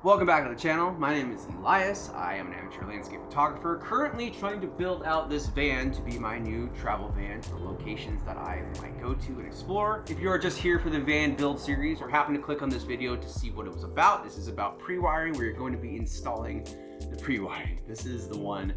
Welcome back to the channel. My name is Elias. I am an amateur landscape photographer, currently trying to build out this van to be my new travel van for locations that I might go to and explore. If you are just here for the van build series or happen to click on this video to see what it was about, this is about pre-wiring, where you're going to be installing the pre-wiring. This is the one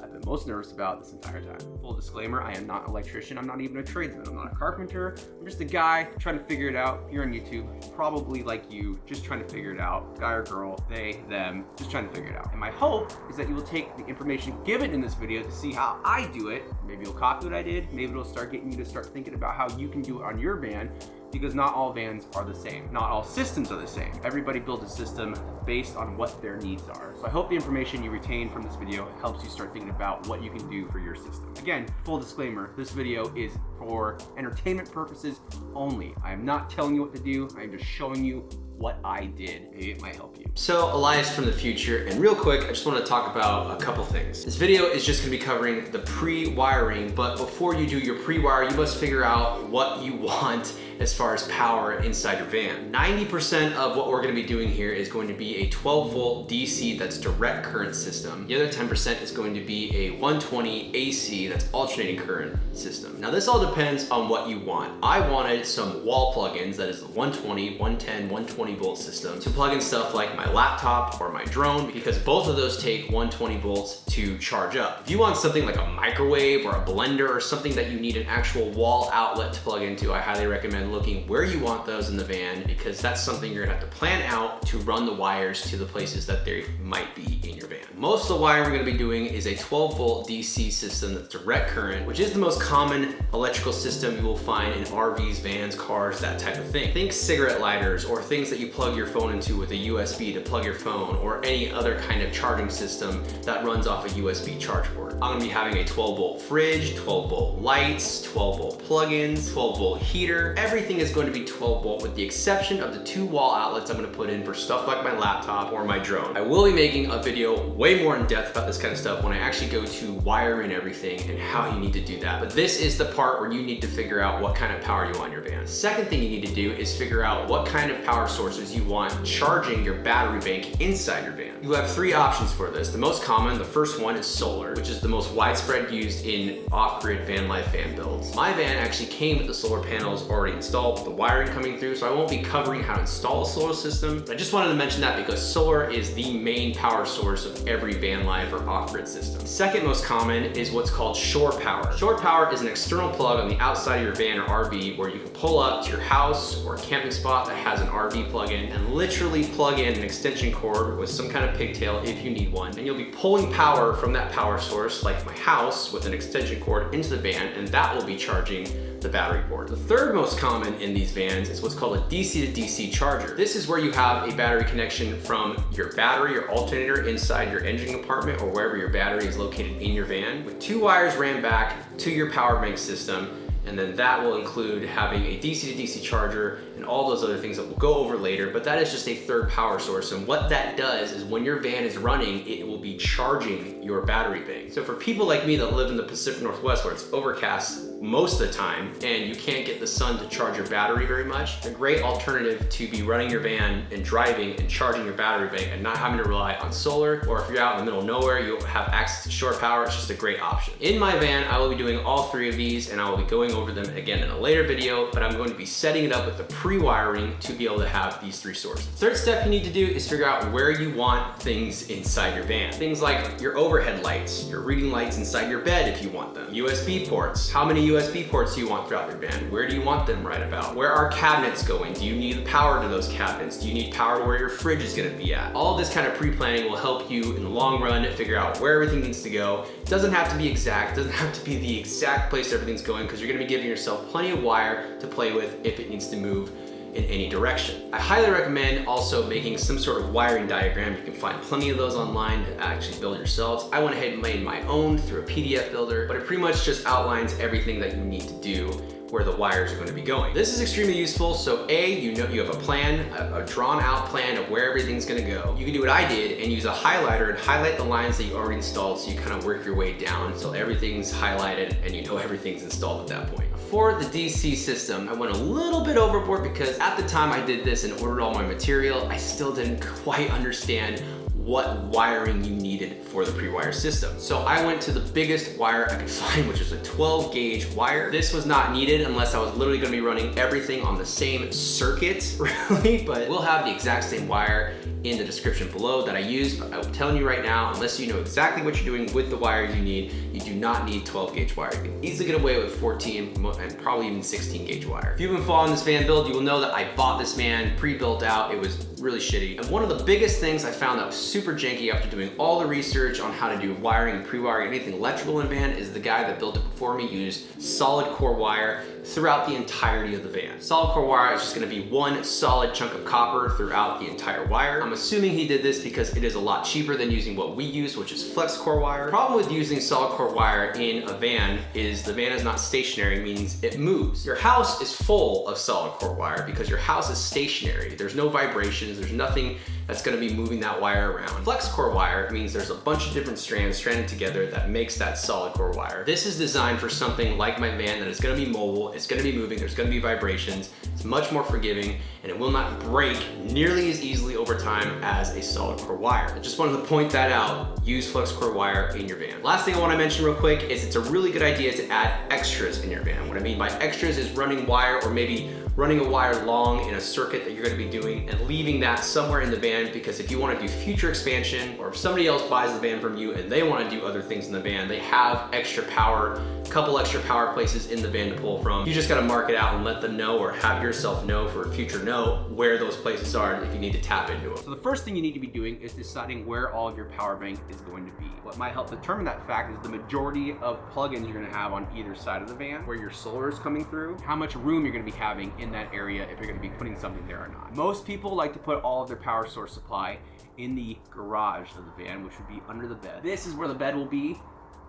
I've been most nervous about this entire time. Full disclaimer, I am not an electrician. I'm not even a tradesman. I'm not a carpenter. I'm just a guy trying to figure it out. If you're on YouTube, probably like you, just trying to figure it out. Guy or girl, they, them, just trying to figure it out. And my hope is that you will take the information given in this video to see how I do it. Maybe you'll copy what I did. Maybe it'll start getting you to start thinking about how you can do it on your van, because not all vans are the same. Not all systems are the same. Everybody builds a system based on what their needs are. So I hope the information you retain from this video helps you start thinking about what you can do for your system. Again, full disclaimer, this video is for entertainment purposes only. I am not telling you what to do. I am just showing you what I did. Maybe it might help you. So, Elias from the future, and real quick, I just want to talk about a couple things. This video is just going to be covering the pre-wiring, but before you do your pre-wire, you must figure out what you want as far as power inside your van. 90% of what we're going to be doing here is going to be a 12 volt DC that's direct current system. The other 10% is going to be a 120 AC that's alternating current system. Now this all depends on what you want. I wanted some wall plugins, that is the 120, 110, 120 volt system, to plug in stuff like my laptop or my drone, because both of those take 120 volts to charge up. If you want something like a microwave or a blender or something that you need an actual wall outlet to plug into, I highly recommend looking where you want those in the van, because that's something you're gonna have to plan out to run the wires to the places that they might be in your van. Most of the wiring we're gonna be doing is a 12 volt DC system that's direct current, which is the most common electrical system you will find in RVs, vans, cars, that type of thing. Think cigarette lighters or things that you plug your phone into with a USB to plug your phone, or any other kind of charging system that runs off a USB charge port. I'm gonna be having a 12 volt fridge, 12 volt lights, 12 volt plugins, 12 volt heater. Everything is going to be 12 volt with the exception of the 2 wall outlets I'm gonna put in for stuff like my laptop or my drone. I will be making a video way more in depth about this kind of stuff when I actually go to wiring everything and how you need to do that. But this is the part where you need to figure out what kind of power you want in your van. Second thing you need to do is figure out what kind of power sources you want charging your battery bank inside your van. You have 3 options for this. The most common, the first one, is solar, which is the most widespread used in off-grid van life van builds. My van actually came with the solar panels already installed with the wiring coming through, so I won't be covering how to install a solar system. I just wanted to mention that because solar is the main power source of every van life or off-grid system. Second most common is what's called shore power. Shore power is an external plug on the outside of your van or RV where you can pull up to your house or a camping spot that has an RV plug-in and literally plug in an extension cord with some kind of pigtail if you need one, and you'll be pulling power from that power source, like my house, with an extension cord into the van, and that will be charging the battery board. The third most common in these vans is what's called a DC to DC charger. This is where you have a battery connection from your battery or alternator inside your engine compartment or wherever your battery is located in your van, with 2 wires ran back to your power bank system. And then that will include having a DC to DC charger and all those other things that we'll go over later, but that is just a third power source. And what that does is when your van is running, it will be charging your battery bank. So for people like me that live in the Pacific Northwest where it's overcast most of the time and you can't get the sun to charge your battery very much, a great alternative to be running your van and driving and charging your battery bank and not having to rely on solar, or if you're out in the middle of nowhere, you have access to shore power, it's just a great option. In my van, I will be doing all 3 of these, and I will be going over them again in a later video, but I'm going to be setting it up with the pre-wiring to be able to have these 3 sources. Third step you need to do is figure out where you want things inside your van. Things like your overhead lights, your reading lights inside your bed if you want them, USB ports. How many USB ports do you want throughout your van? Where do you want them right about? Where are cabinets going? Do you need power to those cabinets? Do you need power to where your fridge is gonna be at? All of this kind of pre-planning will help you in the long run figure out where everything needs to go. It doesn't have to be exact, it doesn't have to be the exact place everything's going, because you're gonna be giving yourself plenty of wire to play with if it needs to move in any direction. I highly recommend also making some sort of wiring diagram. You can find plenty of those online to actually build yourselves. I went ahead and made my own through a PDF builder, but it pretty much just outlines everything that you need to do where the wires are going to be going. This is extremely useful. So A, you know you have a plan, a drawn out plan of where everything's going to go. You can do what I did and use a highlighter and highlight the lines that you already installed, so you kind of work your way down so everything's highlighted and you know everything's installed at that point. For the DC system, I went a little bit overboard because at the time I did this and ordered all my material, I still didn't quite understand what wiring you needed for the pre-wire system. So I went to the biggest wire I could find, which was a 12 gauge wire. This was not needed unless I was literally gonna be running everything on the same circuit, really, but we'll have the exact same wire in the description below that I used. But I'm telling you right now, unless you know exactly what you're doing with the wires you need, you do not need 12 gauge wire. You can easily get away with 14 and probably even 16 gauge wire. If you've been following this van build, you will know that I bought this van pre-built out. It was really shitty. And one of the biggest things I found that was super janky after doing all the research on how to do wiring and pre-wiring, anything electrical in a van, is the guy that built it before me used solid core wire throughout the entirety of the van. Solid core wire is just gonna be one solid chunk of copper throughout the entire wire. I'm assuming he did this because it is a lot cheaper than using what we use, which is flex core wire. The problem with using solid core wire in a van is the van is not stationary, means it moves. Your house is full of solid core wire because your house is stationary. There's no vibrations, there's nothing that's gonna be moving that wire around. Flex core wire means there's a bunch of different strands stranded together that makes that solid core wire. This is designed for something like my van that is gonna be mobile, it's gonna be moving, there's gonna be vibrations, it's much more forgiving, and it will not break nearly as easily over time as a solid core wire. I just wanted to point that out. Use flex core wire in your van. Last thing I wanna mention real quick is it's a really good idea to add extras in your van. What I mean by extras is running wire, or maybe running a wire long in a circuit that you're gonna be doing and leaving that somewhere in the van, because if you wanna do future expansion, or if somebody else buys the van from you and they wanna do other things in the van, they have extra power, a couple extra power places in the van to pull from. You just gotta mark it out and let them know, or have yourself know for a future note where those places are if you need to tap into them. So the first thing you need to be doing is deciding where all of your power bank is going to be. What might help determine that fact is the majority of plugins you're gonna have on either side of the van, where your solar is coming through, how much room you're gonna be having in that area if you're gonna be putting something there or not. Most people like to put all of their power source supply in the garage of the van, which would be under the bed. This is where the bed will be.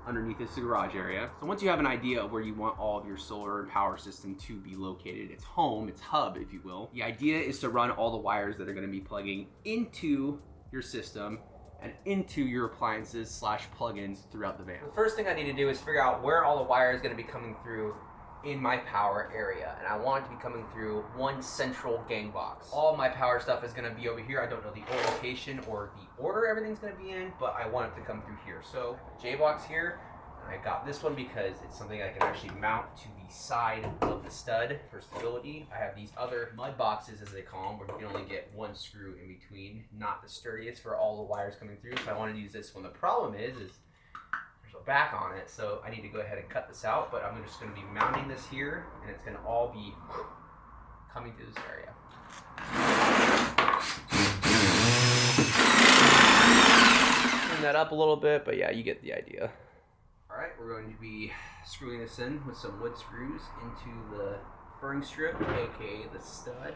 Underneath this garage area. So once you have an idea of where you want all of your solar and power system to be located, its home, its hub, if you will, the idea is to run all the wires that are going to be plugging into your system and into your appliances / plugins throughout the van. The first thing I need to do is figure out where all the wire is going to be coming through in my power area, and I want it to be coming through one central gang box. All my power stuff is gonna be over here. I don't know the location or the order everything's gonna be in, but I want it to come through here. So J box here, and I got this one because it's something I can actually mount to the side of the stud for stability. I have these other mud boxes, as they call them, where you can only get one screw in between, not the sturdiest for all the wires coming through. So I wanted to use this one. The problem is there's a back on it, so I need to go ahead and cut this out, but I'm just going to be mounting this here, and it's going to all be coming through this area. Turn that up a little bit, but yeah, you get the idea. All right, we're going to be screwing this in with some wood screws into the furring strip, aka the stud.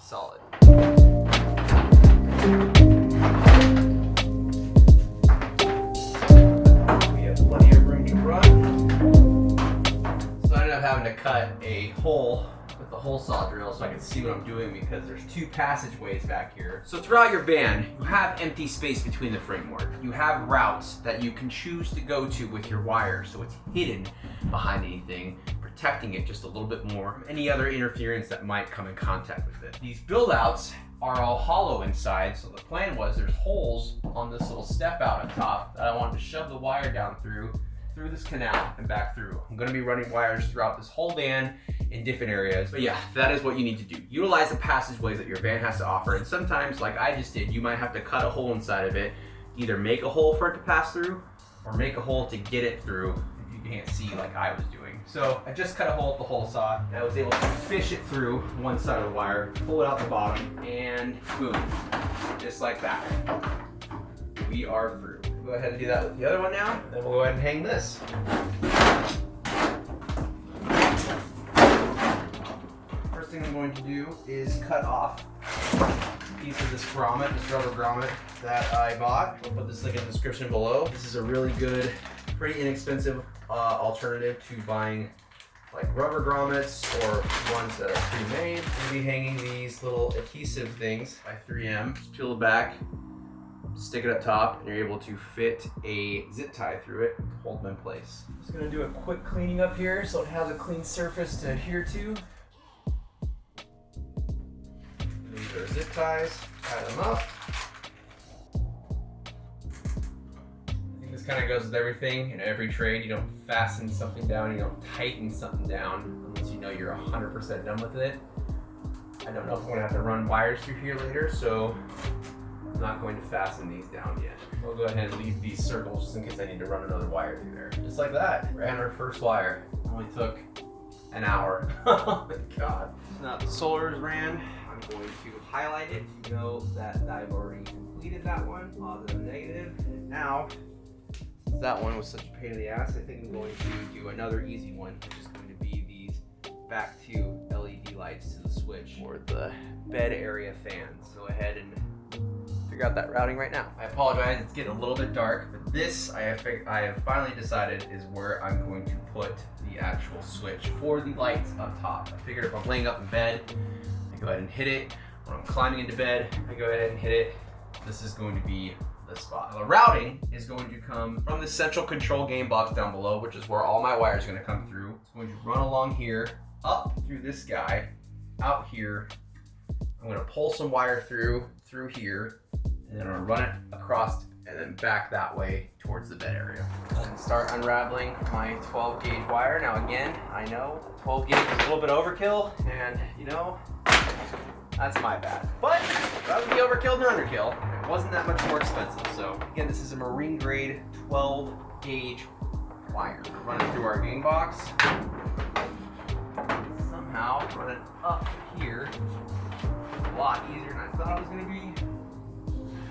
Solid. We have plenty of room to run. So I ended up having to cut a hole with the hole saw drill so I can see what I'm doing, because there's two passageways back here. So throughout your van, you have empty space between the framework. You have routes that you can choose to go to with your wire, so it's hidden behind anything, protecting it just a little bit more from any other interference that might come in contact with it. These build outs are all hollow inside, so the plan was there's holes on this little step out on top that I wanted to shove the wire down through this canal and back through. I'm gonna be running wires throughout this whole van in different areas. But yeah, that is what you need to do. Utilize the passageways that your van has to offer. And sometimes, like I just did, you might have to cut a hole inside of it, either make a hole for it to pass through or make a hole to get it through if you can't see like I was doing. So I just cut a hole with the hole saw, and I was able to fish it through one side of the wire, pull it out the bottom, and boom, just like that. We are through. Go ahead and do that with the other one now, then we'll go ahead and hang this. First thing I'm going to do is cut off piece of this grommet, this rubber grommet that I bought. I'll put this link in the description below. This is a really good, pretty inexpensive alternative to buying like rubber grommets or ones that are pre-made. We'll be hanging these little adhesive things by 3M. Just peel it back, stick it up top, and you're able to fit a zip tie through it to hold them in place. Just gonna do a quick cleaning up here so it has a clean surface to adhere to. These are zip ties, tie them up. I think this kind of goes with everything in every trade. You don't fasten something down, you don't tighten something down unless you know you're 100% done with it. I don't know if I'm gonna have to run wires through here later, so I'm not going to fasten these down yet. We'll go ahead and leave these circles just in case I need to run another wire through there. Just like that, ran our first wire. Only took an hour. Oh my God. Now the solar is ran, I'm going to highlight it to know that I've already completed that one, positive and negative. And now, since that one was such a pain in the ass, I think I'm going to do another easy one, which is going to be these back two LED lights to the switch for the bed area fans. Go ahead and figure out that routing right now. I apologize, it's getting a little bit dark, but this I have finally decided is where I'm going to put the actual switch for the lights up top. I figured if I'm laying up in bed, I go ahead and hit it. When I'm climbing into bed, I go ahead and hit it. This is going to be the spot. Now, the routing is going to come from the central control game box down below, which is where all my wires are going to come through. It's going to run along here, up through this guy, out here. I'm going to pull some wire through here, and then I'm gonna run it across and then back that way towards the bed area. And start unraveling my 12 gauge wire. Now again, I know 12 gauge is a little bit overkill, and you know, that's my bad. But that would be overkill than underkill. It wasn't that much more expensive. So again, this is a marine grade 12 gauge wire. Run it through our game box. Somehow run it up here. A lot easier than I thought it was gonna be.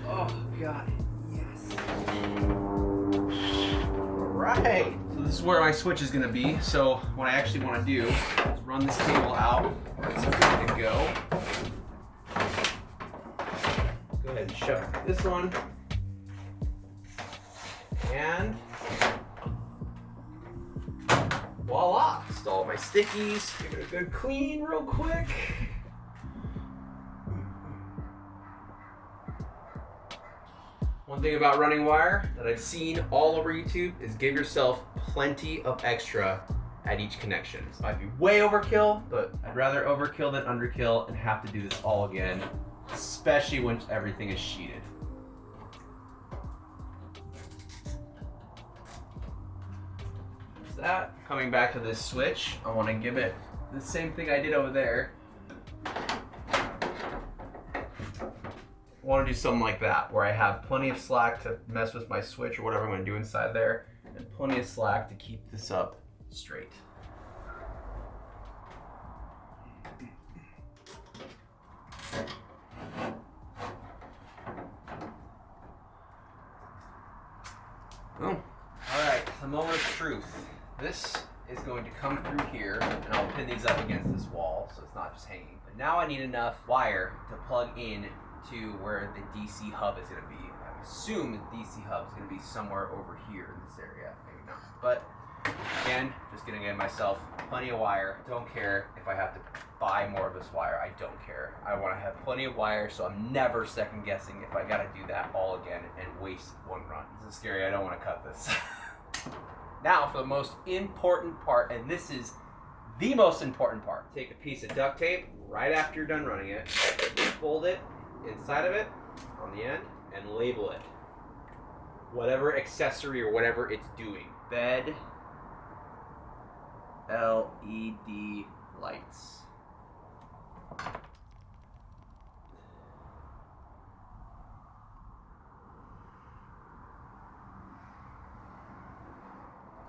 Oh, got it. Yes. All right. So this is where my switch is going to be. So what I actually want to do is run this cable out where it's going to go. Go ahead and shove this one. And voila. Install my stickies. Give it a good clean real quick. One thing about running wire that I've seen all over YouTube is give yourself plenty of extra at each connection. This might be way overkill, but I'd rather overkill than underkill and have to do this all again, especially when everything is sheeted. There's that. Coming back to this switch, I want to give it the same thing I did over there. I want to do something like that, where I have plenty of slack to mess with my switch or whatever I'm going to do inside there, and plenty of slack to keep this up straight. Oh, all right, the moment of truth. This is going to come through here, and I'll pin these up against this wall so it's not just hanging. But now I need enough wire to plug in to where the DC hub is going to be. I assume the DC hub is going to be somewhere over here in this area. Maybe not. But again, just getting in myself plenty of wire. Don't care if I have to buy more of this wire. I don't care. I want to have plenty of wire so I'm never second guessing if I got to do that all again and waste one run. This is scary. I don't want to cut this. Now for the most important part, and this is the most important part. Take a piece of duct tape right after you're done running it, fold it inside of it on the end, and label it. Whatever accessory or whatever it's doing. Bed LED lights.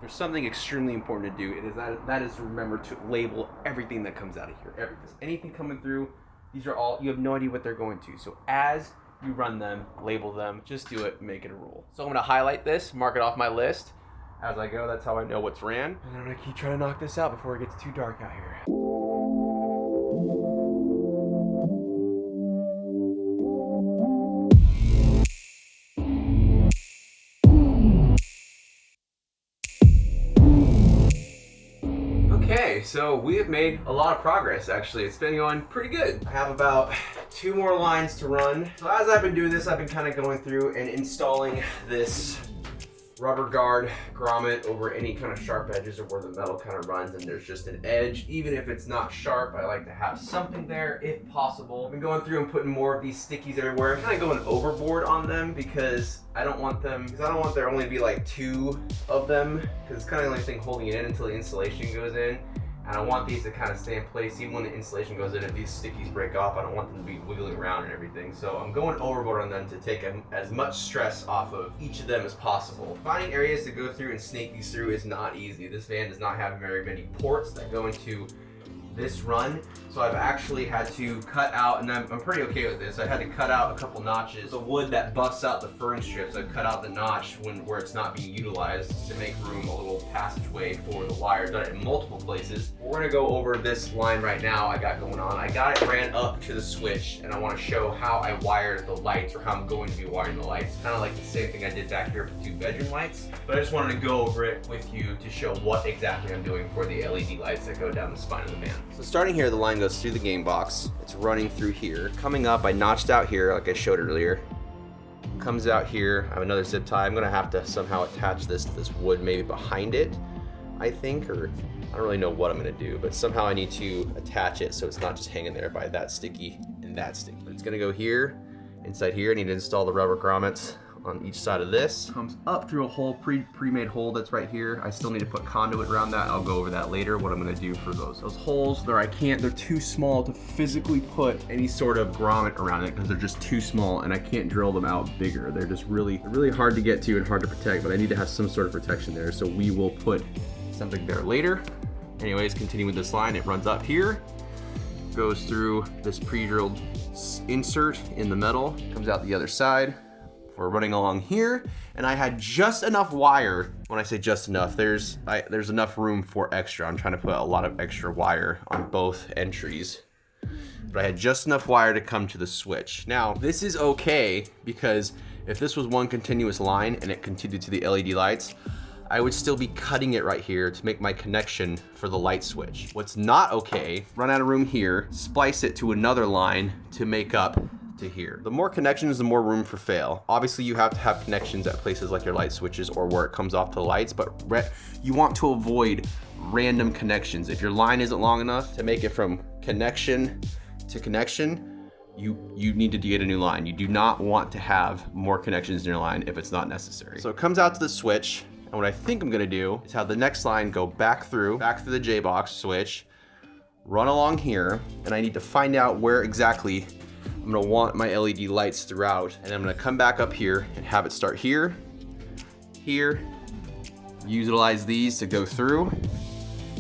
There's something extremely important to do. It is that is to remember to label everything that comes out of here. Everything. Anything coming through, these are all, you have no idea what they're going to. So as you run them, label them, just do it, make it a rule. So I'm gonna highlight this, mark it off my list. As I go, that's how I know what's ran. And I'm gonna keep trying to knock this out before it gets too dark out here. so we have made a lot of progress actually. It's been going pretty good. I have about 2 more lines to run. So as I've been doing this, I've been kind of going through and installing this rubber guard grommet over any kind of sharp edges or where the metal kind of runs and there's just an edge. Even if it's not sharp, I like to have something there if possible. I've been going through and putting more of these stickies everywhere. I'm kind of going overboard on them because I don't want there only to be like 2 of them, because it's kind of the only thing holding it in until the installation goes in. And I want these to kind of stay in place even when the installation goes in. If these stickies break off, I don't want them to be wiggling around and everything. So I'm going overboard on them to take as much stress off of each of them as possible. Finding areas to go through and snake these through is not easy. This van does not have very many ports that go into this run. So I've actually had to cut out, and I'm pretty okay with this, I had to cut out a couple notches. The wood that buffs out the fern strips, I've cut out the notch where it's not being utilized to make room, a little passageway for the wire. Done it in multiple places. We're gonna go over this line right now I got going on. I got it ran up to the switch, and I wanna show how I wired the lights, or how I'm going to be wiring the lights. Kind of like the same thing I did back here for 2 bedroom lights, but I just wanted to go over it with you to show what exactly I'm doing for the LED lights that go down the spine of the van. So starting here, the line goes through the game box. It's running through here. Coming up, I notched out here like I showed earlier. Comes out here. I have another zip tie. I'm gonna have to somehow attach this to this wood maybe behind it, I think, or I don't really know what I'm gonna do, but somehow I need to attach it so it's not just hanging there by that sticky and that sticky. But it's gonna go here, inside here. I need to install the rubber grommets on each side of this. Comes up through a hole, pre-made hole that's right here. I still need to put conduit around that. I'll go over that later, what I'm gonna do for those holes. They're too small to physically put any sort of grommet around it because they're just too small and I can't drill them out bigger. They're just really hard to get to and hard to protect, but I need to have some sort of protection there. So we will put something there later. Anyways, continue with this line. It runs up here, goes through this pre-drilled insert in the metal, comes out the other side. We're running along here, and I had just enough wire. When I say just enough, there's enough room for extra. I'm trying to put a lot of extra wire on both entries, but I had just enough wire to come to the switch. Now, this is okay, because if this was one continuous line and it continued to the LED lights, I would still be cutting it right here to make my connection for the light switch. What's not okay, run out of room here, splice it to another line to make up to here. The more connections, the more room for fail. Obviously, you have to have connections at places like your light switches or where it comes off to the lights, but you want to avoid random connections. If your line isn't long enough to make it from connection to connection, you need to get a new line. You do not want to have more connections in your line if it's not necessary. So it comes out to the switch, and what I think I'm gonna do is have the next line go back through the J-box switch, run along here, and I need to find out where exactly I'm gonna want my LED lights throughout, and I'm gonna come back up here and have it start here, utilize these to go through,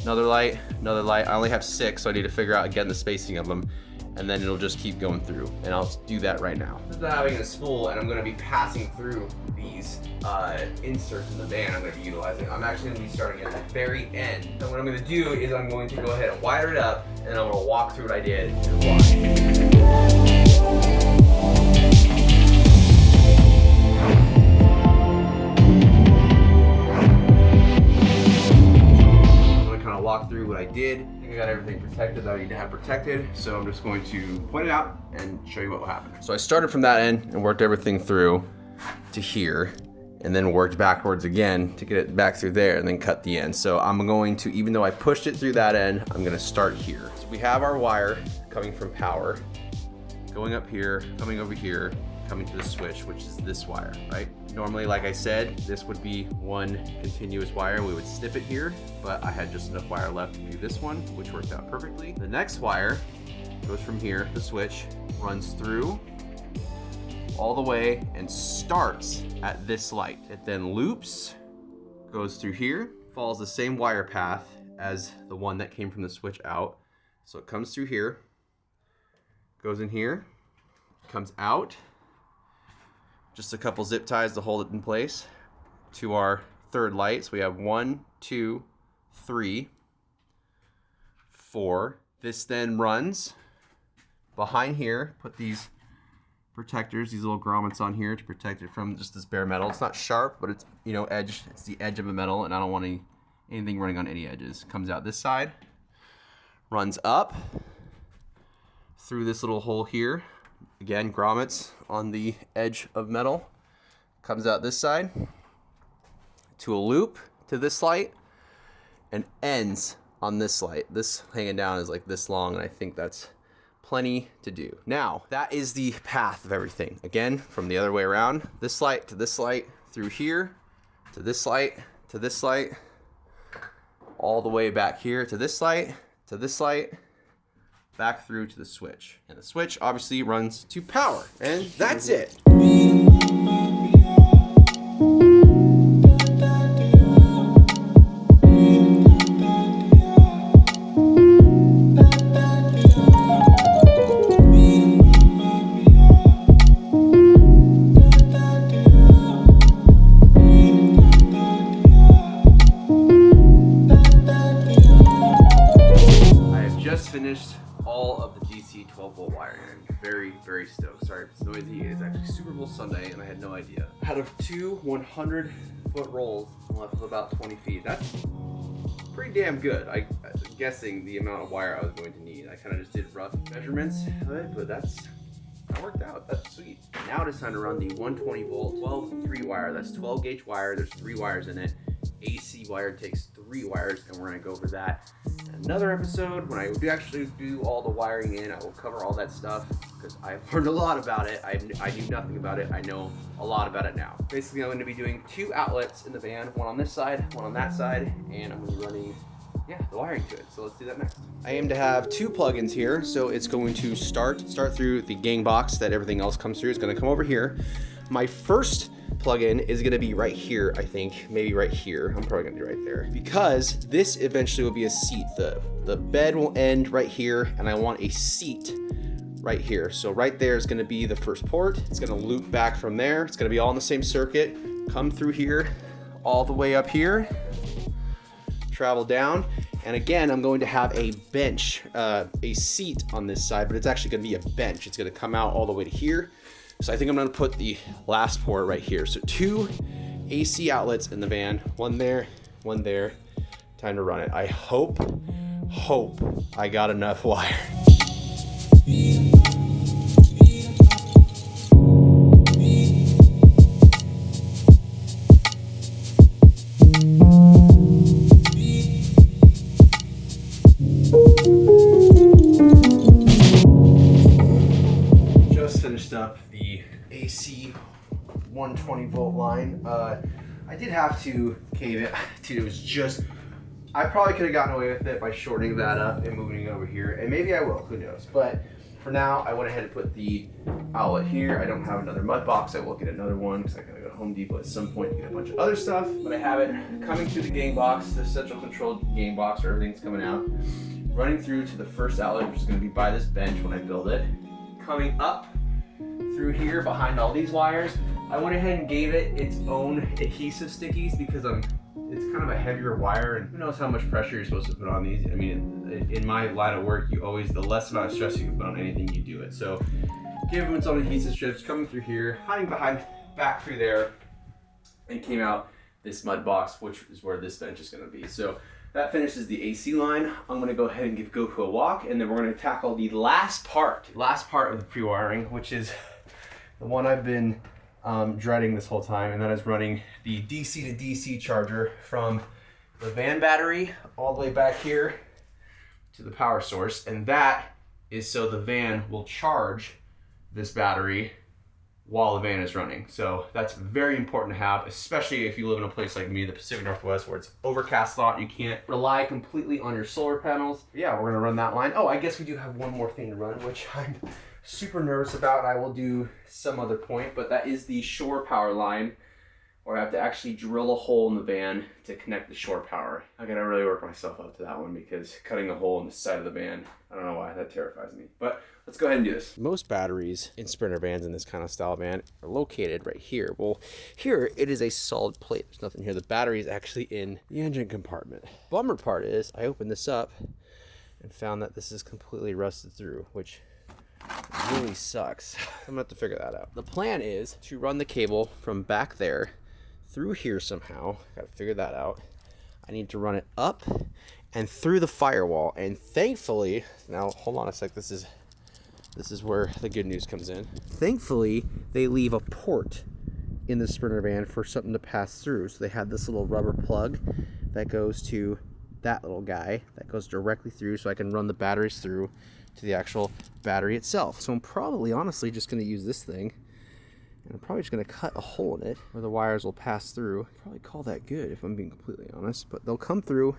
another light. I only have 6, so I need to figure out again the spacing of them, and then it'll just keep going through, and I'll do that right now. This is having a spool, and I'm gonna be passing through these inserts in the van I'm gonna be utilizing. I'm actually gonna be starting at the very end. So what I'm gonna do is I'm going to go ahead and wire it up, and I'm gonna walk through what I did and why. Walk through what I did. I think I got everything protected that I need to have protected, so I'm just going to point it out and show you what will happen. So I started from that end and worked everything through to here, and then worked backwards again to get it back through there, and then cut the end. So I'm going to, even though I pushed it through that end, I'm gonna start here. So we have our wire coming from power, going up here, coming over here, coming to the switch, which is this wire, right? Normally, like I said, this would be one continuous wire. We would snip it here, but I had just enough wire left to do this one, which worked out perfectly. The next wire goes from here, the switch, runs through all the way and starts at this light. It then loops, goes through here, follows the same wire path as the one that came from the switch out. So it comes through here, goes in here, comes out, just a couple zip ties to hold it in place to our third light. So we have 1, 2, 3, 4. This then runs behind here. Put these protectors, these little grommets on here to protect it from just this bare metal. It's not sharp, but it's, edged. It's the edge of a metal, and I don't want anything running on any edges. Comes out this side, runs up through this little hole here. Again, grommets on the edge of metal. Comes out this side to a loop to this light and ends on this light. This hanging down is like this long, and I think that's plenty to do. Now, that is the path of everything. Again, from the other way around, this light to this light, through here, to this light, to this light, all the way back here to this light, back through to the switch. And the switch obviously runs to power, and that's it. Finished all of the DC 12-volt wiring. I'm very, very stoked. Sorry if it's noisy. It's actually Super Bowl Sunday, and I had no idea. Out of two 100-foot rolls, I'm left with about 20 feet. That's pretty damn good. I'm guessing the amount of wire I was going to need. I kind of just did rough measurements of it, but that worked out. That's sweet. Now it is time to run the 120-volt 12-3 wire. That's 12-gauge wire. There's 3 wires in it. AC wire takes 3 wires, and we're going to go over that in another episode. When I actually do all the wiring in, I will cover all that stuff because I've learned a lot about it. I knew nothing about it. I know a lot about it now. Basically, I'm going to be doing 2 outlets in the van, one on this side, one on that side, and I'm going to be running the wiring to it. So let's do that next. I aim to have 2 plugins here, so it's going to start through the gang box that everything else comes through. It's going to come over here. My first plug-in is going to be right here, I think, maybe right here. I'm probably going to be right there because this eventually will be a seat. The bed will end right here, and I want a seat right here. So right there is going to be the first port. It's going to loop back from there. It's going to be all in the same circuit, come through here, all the way up here, travel down. And again, I'm going to have a bench, a seat on this side, but it's actually going to be a bench. It's going to come out all the way to here. So I think I'm going to put the last port right here. So 2 AC outlets in the van, one there, one there. Time to run it. I hope I got enough wire. Up the AC 120-volt line. I did have to cave it. Dude, it was just, I probably could have gotten away with it by shortening that up and moving it over here, and maybe I will, who knows. But for now, I went ahead and put the outlet here. I don't have another mud box. I will get another one because I gotta go to Home Depot at some point to get a bunch of other stuff. But I have it coming through the gang box, the central control gang box where everything's coming out, running through to the first outlet, which is going to be by this bench when I build it, coming up through here behind all these wires. I went ahead and gave it its own adhesive stickies because it's kind of a heavier wire, and who knows how much pressure you're supposed to put on these. I mean, in my line of work, you always, the less amount of stress you can put on anything, you do it. So gave them its own adhesive strips coming through here, hiding back through there, and came out this mud box, which is where this bench is going to be. So that finishes the AC line. I'm going to go ahead and give Goku a walk, and then we're going to tackle the last part of the pre-wiring, which is the one I've been dreading this whole time, and that is running the DC to DC charger from the van battery all the way back here to the power source. And that is so the van will charge this battery while the van is running. So that's very important to have, especially if you live in a place like me, the Pacific Northwest, where it's overcast a lot. You can't rely completely on your solar panels. Yeah, we're gonna run that line. Oh, I guess we do have one more thing to run, which I'm super nervous about. I will do some other point, but that is the shore power line, where I have to actually drill a hole in the van to connect the shore power. I gotta really work myself up to that one because cutting a hole in the side of the van, I don't know why, that terrifies me. But let's go ahead and do this. Most batteries in Sprinter vans in this kind of style van are located right here. Well, here it is a solid plate. There's nothing here. The battery is actually in the engine compartment. Bummer part is I opened this up and found that this is completely rusted through, which really sucks. I'm gonna have to figure that out. The plan is to run the cable from back there through here somehow. Gotta figure that out. I need to run it up and through the firewall. And thankfully, now hold on a sec, this is where the good news comes in. Thankfully, they leave a port in the Sprinter van for something to pass through. So they have this little rubber plug that goes to that little guy that goes directly through, so I can run the batteries through to the actual battery itself. So I'm probably honestly just going to use this thing, and I'm probably just going to cut a hole in it where the wires will pass through. Probably call that good if I'm being completely honest, but they'll come through.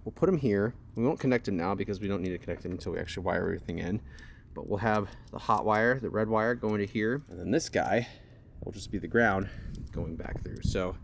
We'll put them here. We won't connect them now because we don't need to connect them until we actually wire everything in. But we'll have the hot wire, the red wire, going to here, and then this guy will just be the ground going back through. So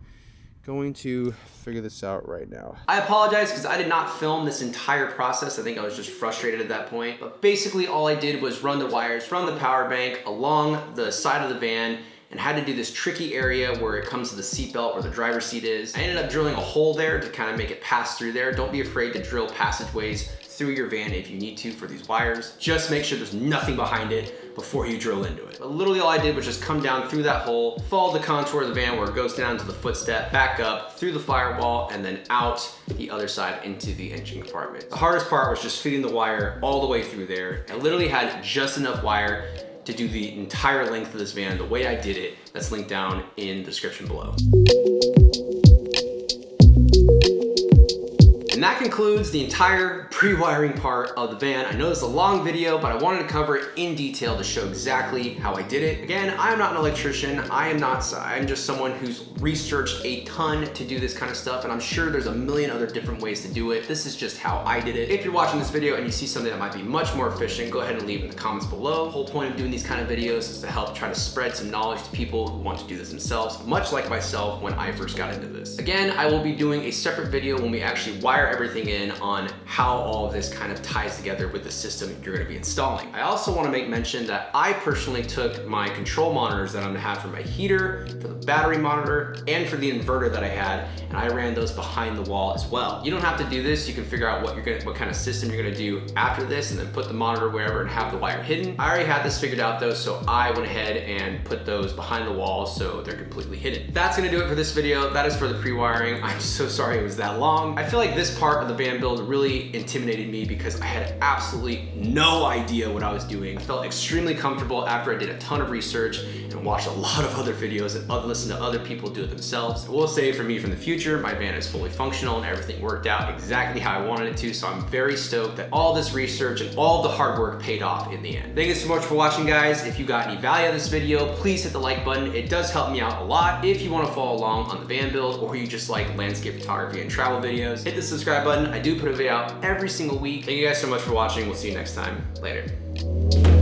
going to figure this out right now. I apologize because I did not film this entire process. I think I was just frustrated at that point. But basically all I did was run the wires from the power bank along the side of the van and had to do this tricky area where it comes to the seatbelt where the driver's seat is. I ended up drilling a hole there to kind of make it pass through there. Don't be afraid to drill passageways through your van if you need to for these wires. Just make sure there's nothing behind it before you drill into it. But literally all I did was just come down through that hole, follow the contour of the van where it goes down to the footstep, back up through the firewall, and then out the other side into the engine compartment. The hardest part was just feeding the wire all the way through there. I literally had just enough wire to do the entire length of this van the way I did it. That's linked down in the description below. And that concludes the entire pre-wiring part of the van. I know this is a long video, but I wanted to cover it in detail to show exactly how I did it. Again, I'm not an electrician. I'm just someone who's researched a ton to do this kind of stuff, and I'm sure there's a million other different ways to do it. This is just how I did it. If you're watching this video and you see something that might be much more efficient, go ahead and leave it in the comments below. The whole point of doing these kind of videos is to help try to spread some knowledge to people who want to do this themselves, much like myself when I first got into this. Again, I will be doing a separate video when we actually wire everything in on how all of this kind of ties together with the system you're gonna be installing. I also wanna make mention that I personally took my control monitors that I'm gonna have for my heater, for the battery monitor, and for the inverter that I had, and I ran those behind the wall as well. You don't have to do this. You can figure out what kind of system you're gonna do after this, and then put the monitor wherever and have the wire hidden. I already had this figured out though, so I went ahead and put those behind the wall so they're completely hidden. That's gonna do it for this video. That is for the pre-wiring. I'm so sorry it was that long. I feel like this part of the van build really intimidated me because I had absolutely no idea what I was doing. I felt extremely comfortable after I did a ton of research and watched a lot of other videos and listened to other people do it themselves. I will say for me from the future, my van is fully functional and everything worked out exactly how I wanted it to, so I'm very stoked that all this research and all the hard work paid off in the end. Thank you so much for watching, guys. If you got any value out of this video, please hit the like button. It does help me out a lot. If you want to follow along on the van build or you just like landscape photography and travel videos, hit the subscribe button. I do put a video out every single week. Thank you guys so much for watching. We'll see you next time. Later.